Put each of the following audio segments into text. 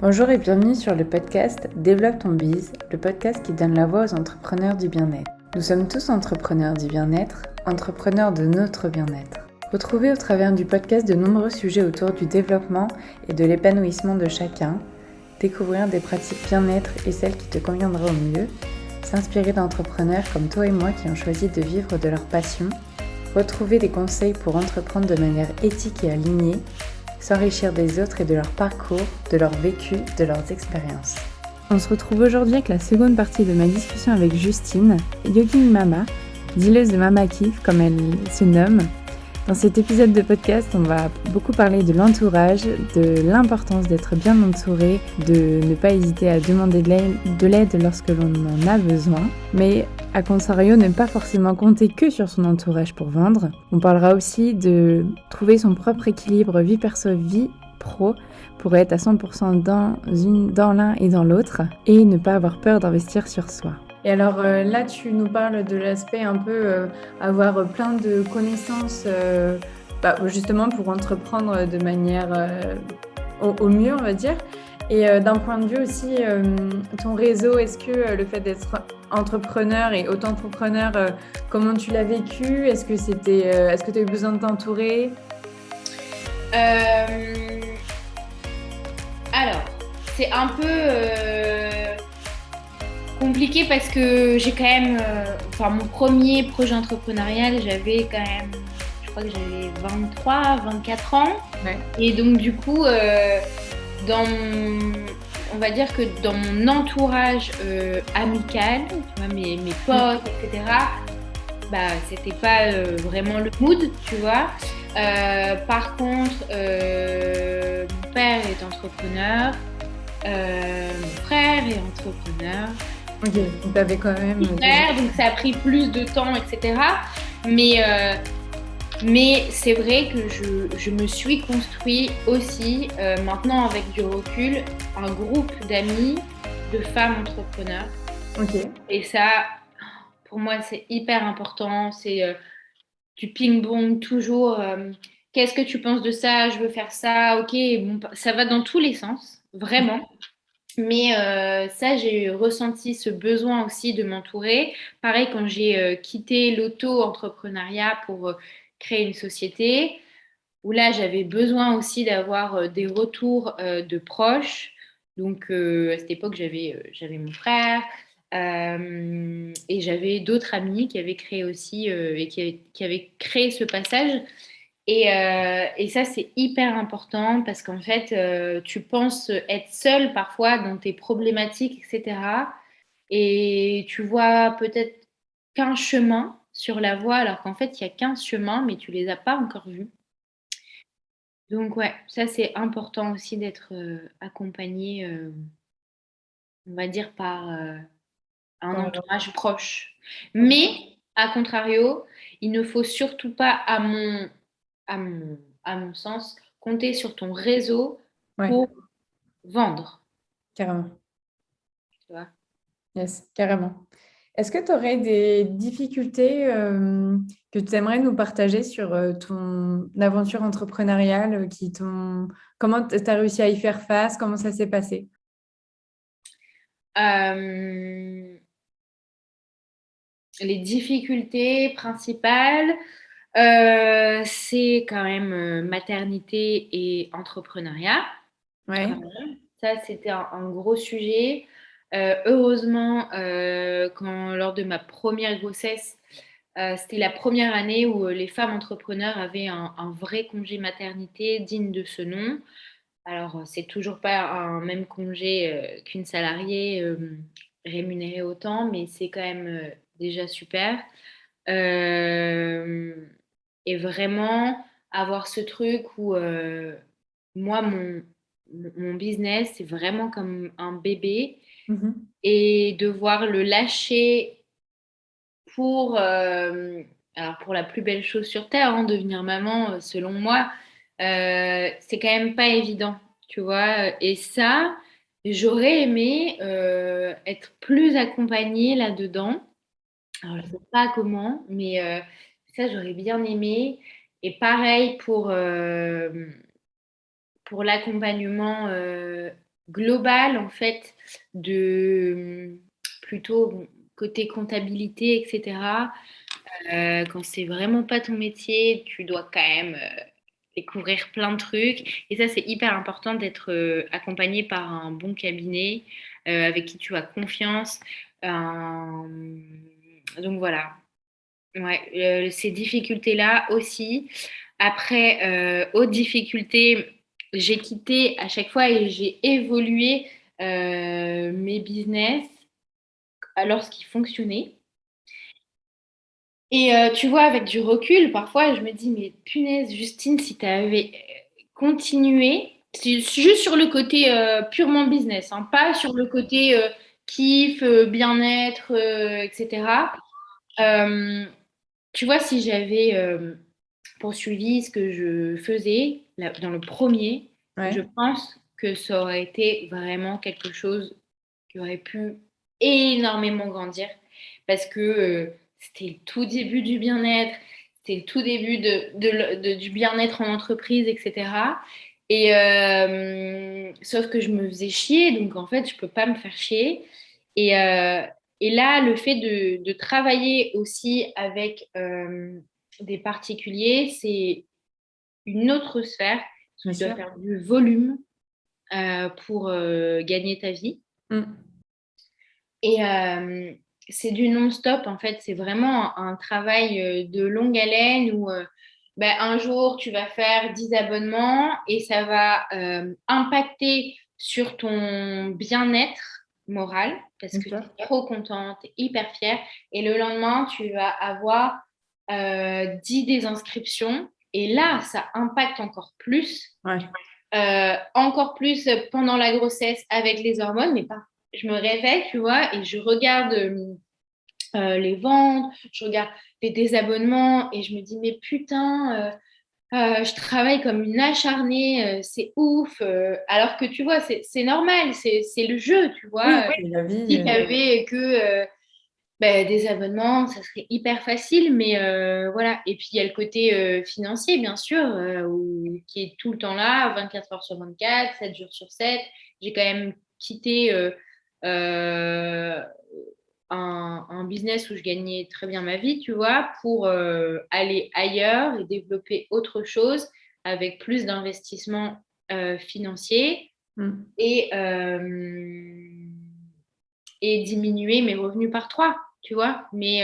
Bonjour et bienvenue sur le podcast Développe ton biz, le podcast qui donne la voix aux entrepreneurs du bien-être. Nous sommes tous entrepreneurs du bien-être, entrepreneurs de notre bien-être. Retrouvez au travers du podcast de nombreux sujets autour du développement et de l'épanouissement de chacun, découvrir des pratiques bien-être et celles qui te conviendraient au mieux, s'inspirer d'entrepreneurs comme toi et moi qui ont choisi de vivre de leur passion, retrouver des conseils pour entreprendre de manière éthique et alignée, s'enrichir des autres et de leur parcours, de leur vécu, de leurs expériences. On se retrouve aujourd'hui avec la seconde partie de ma discussion avec Justine, Yogini Mama, dealeuse de Mama Kiff comme elle se nomme. Dans cet épisode de podcast, on va beaucoup parler de l'entourage, de l'importance d'être bien entouré, de ne pas hésiter à demander de l'aide lorsque l'on en a besoin, mais à contrario, ne pas forcément compter que sur son entourage pour vendre. On parlera aussi de trouver son propre équilibre vie perso, vie pro pour être à 100% dans l'un et dans l'autre et ne pas avoir peur d'investir sur soi. Et alors là, tu nous parles de l'aspect un peu avoir plein de connaissances justement pour entreprendre de manière au mieux, on va dire. Et d'un point de vue aussi, ton réseau, est-ce que le fait d'être entrepreneur et auto-entrepreneur, comment tu l'as vécu? Est-ce que tu as eu besoin de t'entourer? Alors, c'est un peu compliqué parce que j'ai quand même, mon premier projet entrepreneurial, j'avais quand même, je crois que j'avais 23, 24 ans. Ouais. Et donc, du coup, on va dire que dans mon entourage amical, tu vois, mes potes, etc., c'était pas vraiment le mood, tu vois. Par contre, mon père est entrepreneur, mon frère est entrepreneur. Ok, donc tu avais quand même... Frère, donc ça a pris plus de temps, etc. Mais c'est vrai que je me suis construit aussi, maintenant avec du recul, un groupe d'amis, de femmes entrepreneurs. Ok. Et ça, pour moi, c'est hyper important. C'est du ping-pong toujours. Qu'est-ce que tu penses de ça? Je veux faire ça. Ok, bon, ça va dans tous les sens, vraiment. Mais ça, j'ai ressenti ce besoin aussi de m'entourer. Pareil, quand j'ai quitté l'auto-entrepreneuriat pour créer une société, où là, j'avais besoin aussi d'avoir des retours de proches. Donc, à cette époque, j'avais mon frère et j'avais d'autres amis qui avaient créé aussi et qui avaient créé ce passage. Et ça, c'est hyper important parce qu'en fait, tu penses être seule parfois dans tes problématiques, etc. Et tu vois peut-être qu'un chemin sur la voie, alors qu'en fait, il y a 15 chemins, mais tu les as pas encore vus. Donc ouais, ça c'est important aussi d'être accompagné, on va dire, par un entourage proche. Mais, à contrario, il ne faut surtout pas, à mon sens, compter sur ton réseau Ouais, pour vendre. carrément. Tu vois. Yes, carrément. Est-ce que tu aurais des difficultés que tu aimerais nous partager sur ton aventure entrepreneuriale Comment tu as réussi à y faire face? Comment ça s'est passé? Euh, les difficultés principales, c'est quand même maternité et entrepreneuriat. Ouais. Ça, c'était un gros sujet. Heureusement, lors de ma première grossesse, c'était la première année où les femmes entrepreneurs avaient un vrai congé maternité digne de ce nom. Alors, c'est toujours pas un même congé qu'une salariée rémunérée autant, mais c'est quand même déjà super. Euh, et vraiment avoir ce truc où moi, mon business, c'est vraiment comme un bébé Mhm. et devoir le lâcher pour, alors pour la plus belle chose sur Terre, hein, devenir maman, selon moi, c'est quand même pas évident, tu vois. Et ça, j'aurais aimé être plus accompagnée là-dedans. Alors, je sais pas comment, mais ça, j'aurais bien aimé. Et pareil pour l'accompagnement globale, en fait, de plutôt bon, côté comptabilité, etc. Quand c'est vraiment pas ton métier, tu dois quand même découvrir plein de trucs. Et ça, c'est hyper important d'être accompagné par un bon cabinet avec qui tu as confiance. Donc voilà. Ouais, ces difficultés-là aussi. Après, autre difficulté, j'ai quitté à chaque fois et j'ai évolué mes business lorsqu'ils fonctionnaient. Et tu vois, avec du recul, parfois, je me dis, mais punaise, Justine, si tu avais continué, juste sur le côté purement business, hein, pas sur le côté kiff, bien-être, etc. Euh, Tu vois, si j'avais poursuivi ce que je faisais dans le premier, je Ouais. pense que ça aurait été vraiment quelque chose qui aurait pu énormément grandir parce que c'était le tout début du bien-être, c'était le tout début du bien-être en entreprise, etc. Et sauf que je me faisais chier, donc en fait, je peux pas me faire chier. Et, et là, le fait de travailler aussi avec des particuliers, c'est une autre sphère. Bien Tu dois sûr. faire du volume pour gagner ta vie. Mm. Et c'est du non-stop, en fait. C'est vraiment un travail de longue haleine où ben, un jour, tu vas faire 10 abonnements et ça va impacter sur ton bien-être moral parce Bien que tu sûr. es trop contente, tu es hyper fière. Et le lendemain, tu vas avoir 10 désinscriptions. Et là, ça impacte Ouais. encore plus pendant la grossesse avec les hormones, mais pas. Je me réveille, tu vois, et je regarde les ventes, je regarde les désabonnements et je me dis, mais putain, je travaille comme une acharnée, c'est ouf. Alors que tu vois, c'est normal, c'est le jeu, tu Oui, vois. c'est la vie. Si tu avais que ben, des abonnements, ça serait hyper facile, mais voilà. Et puis il y a le côté financier, bien sûr, qui est tout le temps là, 24 heures sur 24, 7 jours sur 7. J'ai quand même quitté euh, un business où je gagnais très bien ma vie, tu vois, pour aller ailleurs et développer autre chose avec plus d'investissement financier Mm. et, et diminuer mes revenus par 3, tu vois. Mais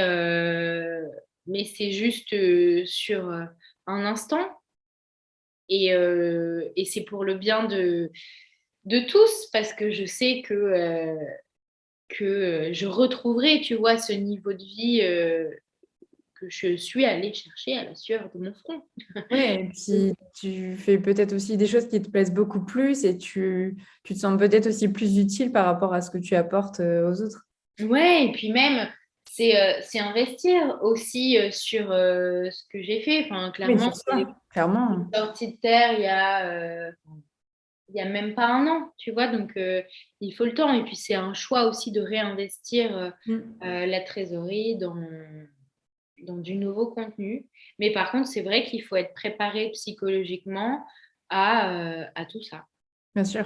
c'est juste sur un instant et c'est pour le bien de tous parce que je sais que je retrouverai, tu vois, ce niveau de vie que je suis allée chercher à la sueur de mon front. Oui, et puis tu fais peut-être aussi des choses qui te plaisent beaucoup plus et tu te sens peut-être aussi plus utile par rapport à ce que tu apportes aux autres. Ouais, et puis même, c'est investir aussi sur ce que j'ai fait. Enfin, Oui, clairement, sur c'est ça, clairement. sorti de terre il y a même pas un an, tu vois, donc il faut le temps. Et puis c'est un choix aussi de réinvestir Mm. la trésorerie dans du nouveau contenu. Mais par contre, c'est vrai qu'il faut être préparé psychologiquement à tout ça. Bien sûr.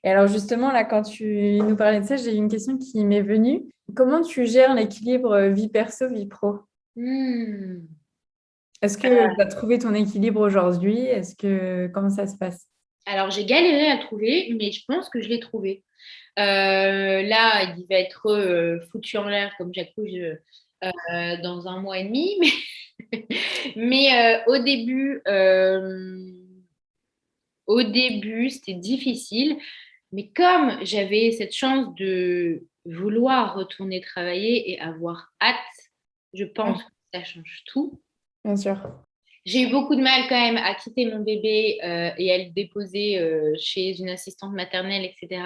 Et alors justement, là, quand tu nous parlais de ça, j'ai une question qui m'est venue. Comment tu gères l'équilibre vie perso, vie pro? Hmm. Est-ce que tu as trouvé ton équilibre aujourd'hui? Comment ça se passe? Alors, j'ai galéré à trouver, mais je pense que je l'ai trouvé. Là, il va être foutu en l'air comme j'accouche dans un mois et demi. Mais au début, c'était difficile. Mais comme j'avais cette chance de vouloir retourner travailler et avoir hâte, je pense Oui, que ça change tout. bien sûr. J'ai eu beaucoup de mal quand même à quitter mon bébé et à le déposer chez une assistante maternelle, etc.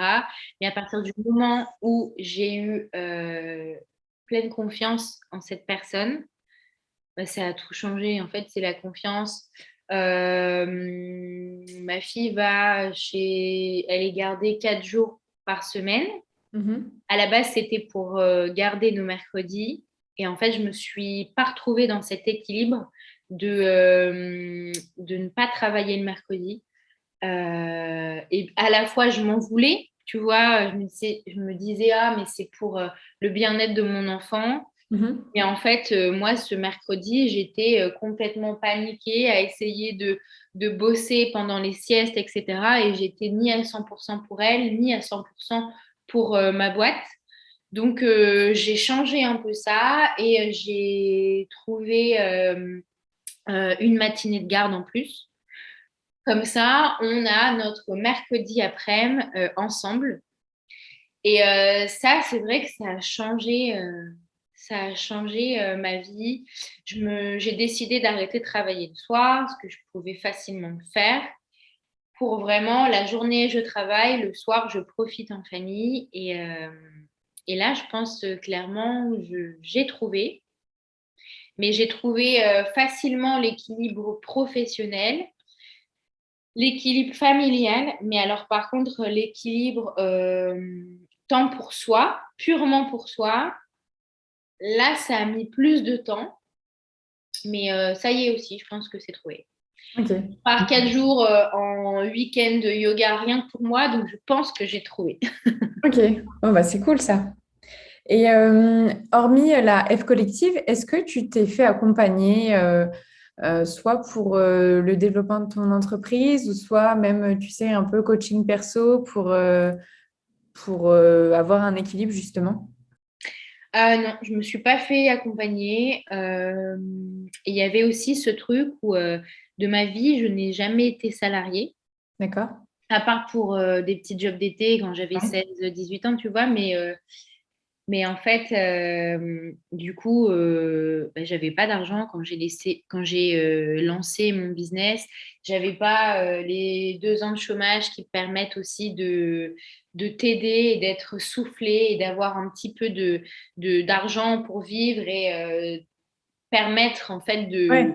Mais à partir du moment où j'ai eu pleine confiance en cette personne, bah, ça a tout changé. En fait, c'est la confiance. Ma fille elle est gardée 4 jours par semaine. Mhm. À la base, c'était pour garder nos mercredis. Et en fait, je me suis pas retrouvée dans cet équilibre de ne pas travailler le mercredi. Et à la fois, je m'en voulais, tu vois, je me disais, ah, mais c'est pour le bien-être de mon enfant. Mhm. Et en fait, moi, ce mercredi, j'étais complètement paniquée à essayer de bosser pendant les siestes, etc. Et j'étais ni à 100% pour elle, ni à 100% pour ma boîte. Donc, j'ai changé un peu ça et j'ai trouvé une matinée de garde en plus. Comme ça, on a notre mercredi après-midi ensemble. Et ça, c'est vrai que ça a changé ma vie. J'ai décidé d'arrêter de travailler le soir, ce que je pouvais facilement faire. Pour vraiment, la journée, je travaille, le soir, je profite en famille. Et là, je pense clairement, j'ai trouvé. Mais j'ai trouvé facilement l'équilibre professionnel, l'équilibre familial, mais alors par contre, l'équilibre temps pour soi, purement pour soi, là, ça a mis plus de temps, mais ça y est aussi, je pense que c'est trouvé. Ok. Par 4 jours en week-end de yoga, rien que pour moi, donc je pense que j'ai trouvé. Ok. Bon, bah, c'est cool ça. Et hormis la F collective, est-ce que tu t'es fait accompagner soit pour le développement de ton entreprise ou soit même, tu sais, un peu coaching perso pour avoir un équilibre justement? Non, je me suis pas fait accompagner. Et il y avait aussi ce truc où de ma vie, je n'ai jamais été salariée, D'accord? à part pour des petits jobs d'été quand j'avais Ouais. 16, 18 ans, tu vois, mais en fait, du coup, bah, j'avais pas d'argent quand j'ai lancé mon business. J'avais pas les 2 ans de chômage qui permettent aussi de t'aider et d'être soufflé et d'avoir un petit peu d'argent pour vivre et permettre en fait Ouais.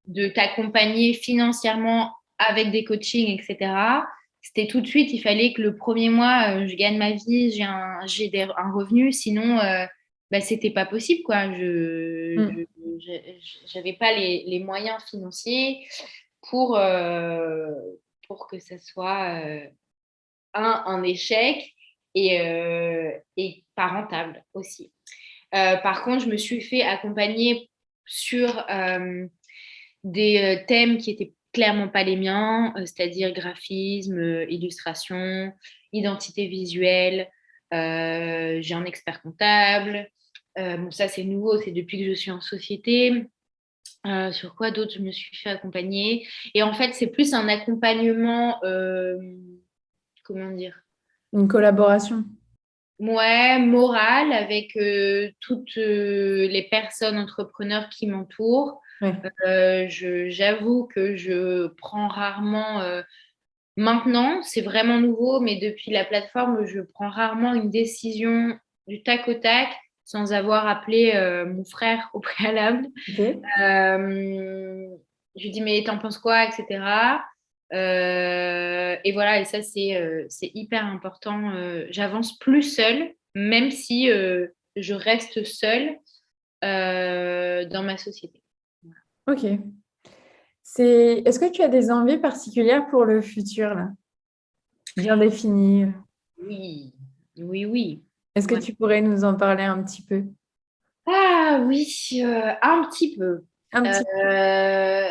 de t'accompagner financièrement avec des coachings, etc. C'était tout de suite, il fallait que le premier mois, je gagne ma vie, un revenu, sinon, bah, c'était pas possible, quoi. Mm. J'avais pas les moyens financiers pour, euh, pour que ça soit un échec et pas rentable aussi. Par contre, je me suis fait accompagner sur des thèmes qui étaient clairement pas les miens, c'est-à-dire graphisme, illustration, identité visuelle. J'ai un expert comptable. Bon, ça, c'est nouveau, c'est depuis que je suis en société. Sur quoi d'autre je me suis fait accompagner. Et en fait, c'est plus un accompagnement, comment dire, Une collaboration. ouais, moral avec toutes les personnes entrepreneurs qui m'entourent. Ouais. J'avoue que je prends rarement, maintenant, c'est vraiment nouveau, mais depuis la plateforme, je prends rarement une décision du tac au tac sans avoir appelé mon frère au préalable. Ok. Euh, je lui dis, mais t'en penses quoi, etc. Et voilà, et ça, c'est hyper important. J'avance plus seule, même si je reste seule dans ma société. Ok. Est-ce que tu as des envies particulières pour le futur, là? Bien définies? Oui, oui, oui. Est-ce que Ouais. tu pourrais nous en parler un petit peu? Ah oui, un petit peu. Un petit Euh,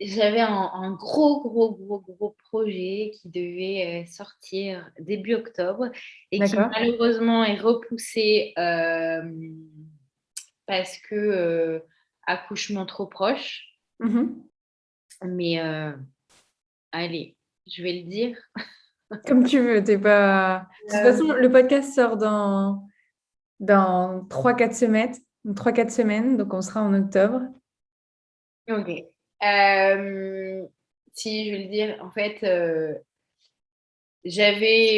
J'avais un gros, gros, gros, gros projet qui devait sortir début octobre et qui D'accord. malheureusement est repoussé parce que accouchement trop proche. Mhm. Mais allez, je vais le dire. Comme tu veux, t'es pas... De toute Euh, façon, le podcast sort dans 3 4 semaines. 3 4 semaines, donc on sera en octobre. ok. Euh, Si je vais le dire, en fait,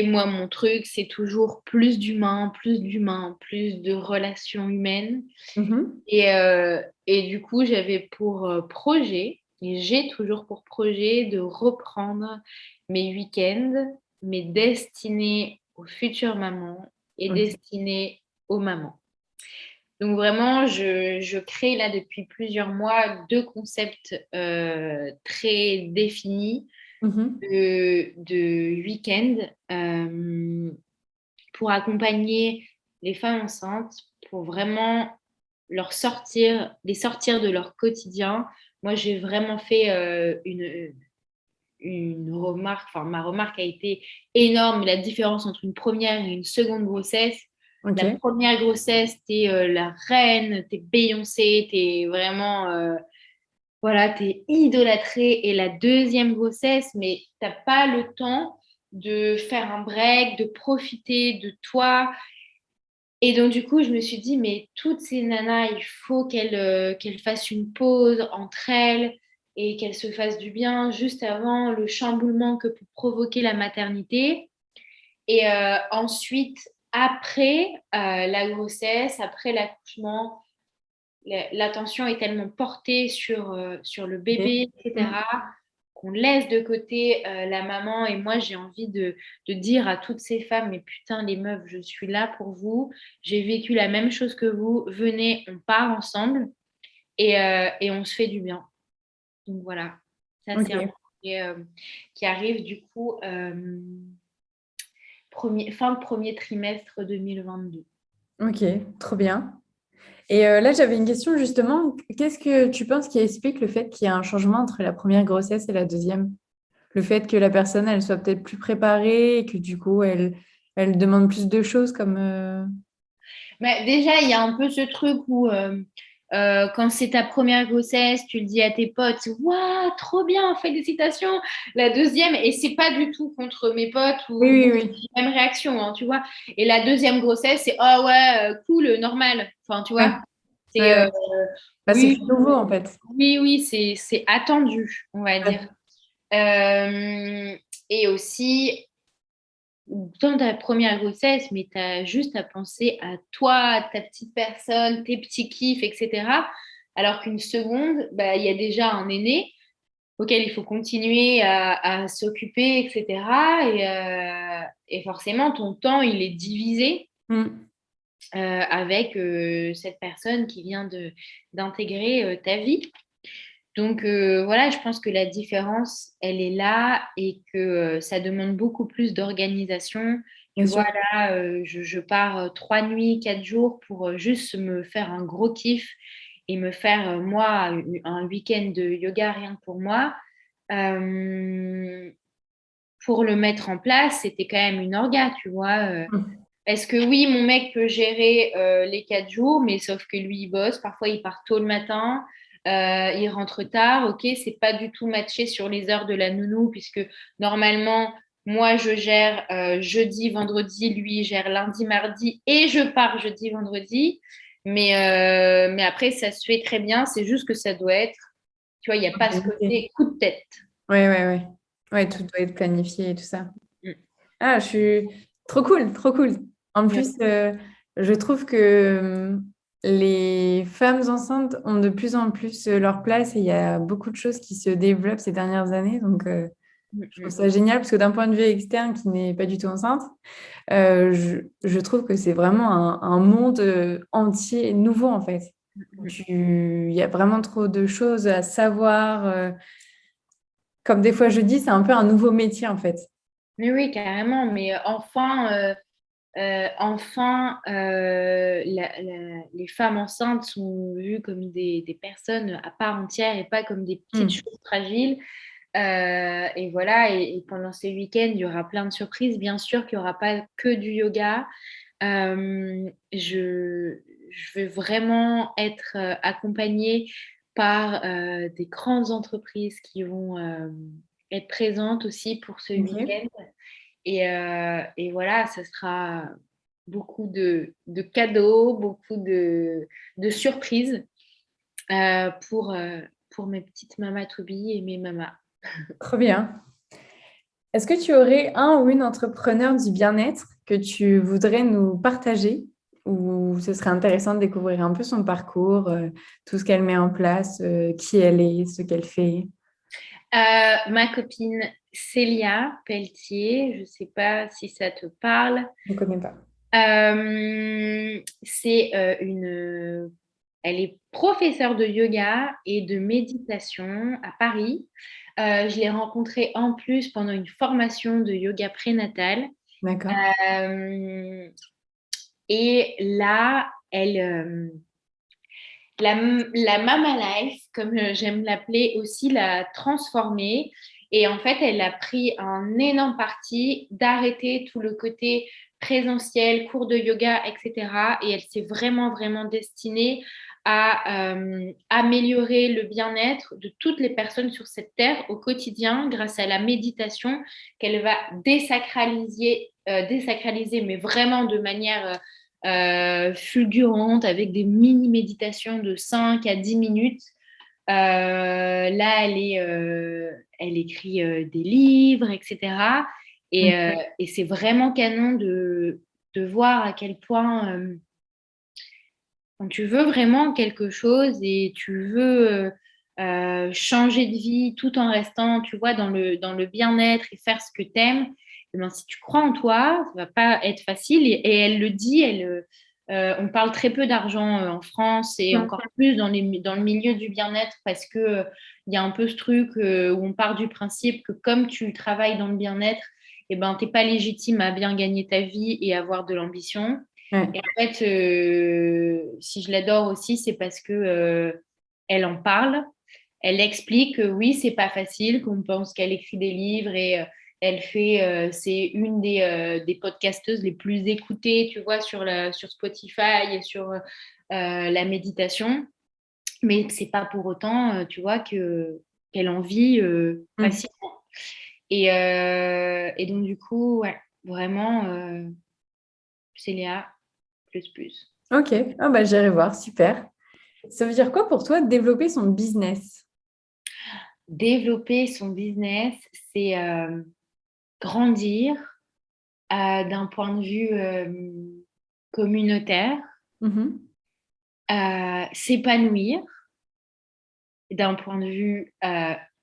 moi, mon truc, c'est toujours plus d'humain, plus de relations humaines. Mhm. Et du coup, j'avais pour projet, et j'ai toujours pour projet de reprendre mes week-ends, mais destinés aux futures mamans et Ok. destinés aux mamans. Donc vraiment, je crée là depuis plusieurs mois 2 concepts très définis. Mhm. de week-end pour accompagner les femmes enceintes, pour vraiment les sortir de leur quotidien. Moi, j'ai vraiment fait une remarque, enfin, ma remarque a été énorme, la différence entre une première et une seconde grossesse. Ok. La première grossesse, t'es la reine, t'es Beyoncé, t'es vraiment, voilà, t'es idolâtrée. Et la deuxième grossesse, mais t'as pas le temps de faire un break, de profiter de toi. Et donc, du coup, je me suis dit, mais toutes ces nanas, il faut qu'elles fassent une pause entre elles et qu'elles se fassent du bien juste avant le chamboulement que peut provoquer la maternité. Et ensuite, après la grossesse, après l'accouchement, l'attention est tellement portée sur le Ok. bébé, Mm. etc., qu'on laisse de côté la maman. Et moi, j'ai envie de dire à toutes ces femmes, mais putain, les meufs, je suis là pour vous. J'ai vécu la même chose que vous. Venez, on part ensemble et on se fait du bien. Donc voilà, ça c'est un Ok. projet qui arrive du coup fin de premier trimestre 2022. Ok, trop bien. Et là, j'avais une question justement. Qu'est-ce que tu penses qui explique le fait qu'il y a un changement entre la première grossesse et la deuxième? Le fait que la personne, elle soit peut-être plus préparée et que du coup, elle demande plus de choses comme... Mais déjà, il y a un peu ce truc où quand c'est ta première grossesse, tu le dis à tes potes, waouh, trop bien, félicitations. La deuxième, et c'est pas du tout contre mes potes Oui, ou oui, bon, oui. c'est la même réaction, hein, tu vois. Et la deuxième grossesse, c'est oh ouais, cool, normal. Enfin, tu Ouais, vois, ouais, c'est ouais. Bah, c'est oui, plus nouveau en fait. oui, c'est attendu, on va dire. Ouais. Euh, et aussi, dans ta première grossesse, mais tu as juste à penser à toi, à ta petite personne, tes petits kiffs, etc. Alors qu'une seconde, bah, il y a déjà un aîné auquel il faut continuer à s'occuper, etc. Et forcément, ton temps, il est divisé Mm. avec cette personne qui vient d'intégrer ta vie. Donc voilà, je pense que la différence, elle est là et que ça demande beaucoup plus d'organisation. Bien Tu vois, sûr. là, je pars 3 nuits, 4 jours pour juste me faire un gros kiff et me faire, moi, un week-end de yoga rien que pour moi. Euh, pour le mettre en place, c'était quand même une orga, tu vois. Mm. Parce que oui, mon mec peut gérer les 4 jours, mais sauf que lui, il bosse. Parfois, il part tôt le matin, il rentre tard. Ok, c'est pas du tout matché sur les heures de la nounou, puisque normalement, moi, je gère jeudi, vendredi, lui, il gère lundi, mardi, et je pars jeudi, vendredi. Mais après, ça se fait très bien. C'est juste que ça doit être, tu vois, il n'y a pas ce Ok. côté coup de tête. Ouais, ouais, ouais. Ouais, tout doit être planifié et tout ça. Mm. Ah, je suis trop cool, trop cool. En Ouais. plus, je trouve que les femmes enceintes ont de plus en plus leur place et il y a beaucoup de choses qui se développent ces dernières années. Donc, Mm, je trouve mm, ça génial parce que d'un point de vue externe qui n'est pas du tout enceinte, je trouve que c'est vraiment un monde entier nouveau en fait. mm. Il y a vraiment trop de choses à savoir. Comme des fois je dis, c'est un peu un nouveau métier en fait. Mais oui, carrément. Mais enfin, les femmes enceintes sont vues comme des personnes à part entière et pas comme des petites Hmm. choses fragiles. Et voilà, et pendant ces week-ends, il y aura plein de surprises. Bien sûr qu'il n'y aura pas que du yoga. Je veux vraiment être accompagnée par des grandes entreprises qui vont être présentes aussi pour ce Ok. week-end. Et voilà, ça sera beaucoup de cadeaux, beaucoup de surprises pour mes petites mamas to be et mes mamas. Trop bien. Est-ce que tu aurais un ou une entrepreneur du bien-être que tu voudrais nous partager ou ce serait intéressant de découvrir un peu son parcours, tout ce qu'elle met en place, qui elle est, ce qu'elle fait? Ma copine Célia Pelletier, je ne sais pas si ça te parle. Je ne connais pas. C'est elle est professeure de yoga et de méditation à Paris. Je l'ai rencontrée en plus pendant une formation de yoga prénatal. D'accord. Et là, la Mama Life, comme j'aime l'appeler aussi, l'a transformée. Et en fait, elle a pris un énorme parti d'arrêter tout le côté présentiel, cours de yoga, etc. Et elle s'est vraiment, vraiment destinée à améliorer le bien-être de toutes les personnes sur cette terre au quotidien grâce à la méditation qu'elle va désacraliser, mais vraiment de manière fulgurante avec des mini-méditations de 5 à 10 minutes. Là, elle écrit des livres, etc. Et c'est vraiment canon de voir à quel point, quand tu veux vraiment quelque chose et tu veux changer de vie tout en restant, tu vois, dans le bien-être et faire ce que tu aimes, eh ben, si tu crois en toi, ça va pas être facile. Et elle le dit, on parle très peu d'argent en France et encore plus dans le milieu du bien-être parce que il y a un peu ce truc où on part du principe que comme tu travailles dans le bien-être, eh ben, tu n'es pas légitime à bien gagner ta vie et avoir de l'ambition. Ouais. Et en fait, si je l'adore aussi, c'est parce que elle en parle. Elle explique que oui, c'est pas facile, qu'on pense qu'elle écrit des livres et c'est une des podcasteuses les plus écoutées, tu vois, sur Spotify et sur la méditation. Mais c'est pas pour autant, tu vois, qu'elle en vit facilement. Et donc, du coup, ouais, vraiment, c'est Léa, plus. Ok, ah bah, j'irai voir, super. Ça veut dire quoi pour toi développer son business? Développer son business, c'est grandir d'un point de vue communautaire, s'épanouir d'un point de vue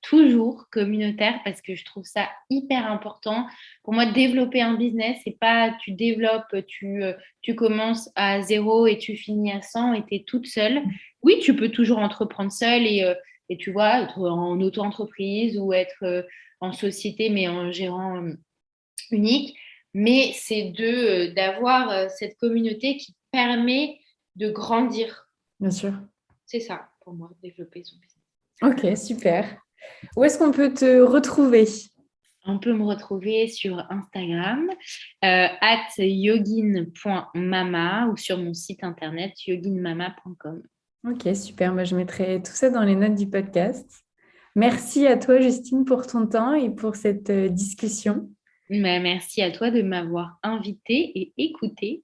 toujours communautaire parce que je trouve ça hyper important. Pour moi, développer un business, c'est pas tu développes, tu commences à 0 et tu finis à 100 et tu es toute seule. Oui, tu peux toujours entreprendre seule et tu vois, être en auto-entreprise ou être en société, mais en gérant unique. Mais c'est d'avoir cette communauté qui permet de grandir. Bien sûr. C'est ça, pour moi, développer son business. Ok, super. Où est-ce qu'on peut te retrouver? On peut me retrouver sur Instagram, @yogin.mama ou sur mon site internet yoginmama.com. Ok, super. Moi, je mettrai tout ça dans les notes du podcast. Merci à toi, Justine, pour ton temps et pour cette discussion. Merci à toi de m'avoir invitée et écoutée.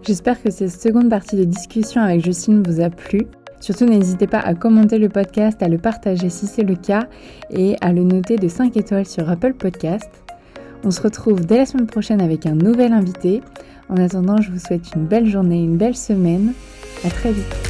J'espère que cette seconde partie de discussion avec Justine vous a plu. Surtout, n'hésitez pas à commenter le podcast, à le partager si c'est le cas et à le noter de 5 étoiles sur Apple Podcast. On se retrouve dès la semaine prochaine avec un nouvel invité. En attendant, je vous souhaite une belle journée, une belle semaine. À très vite.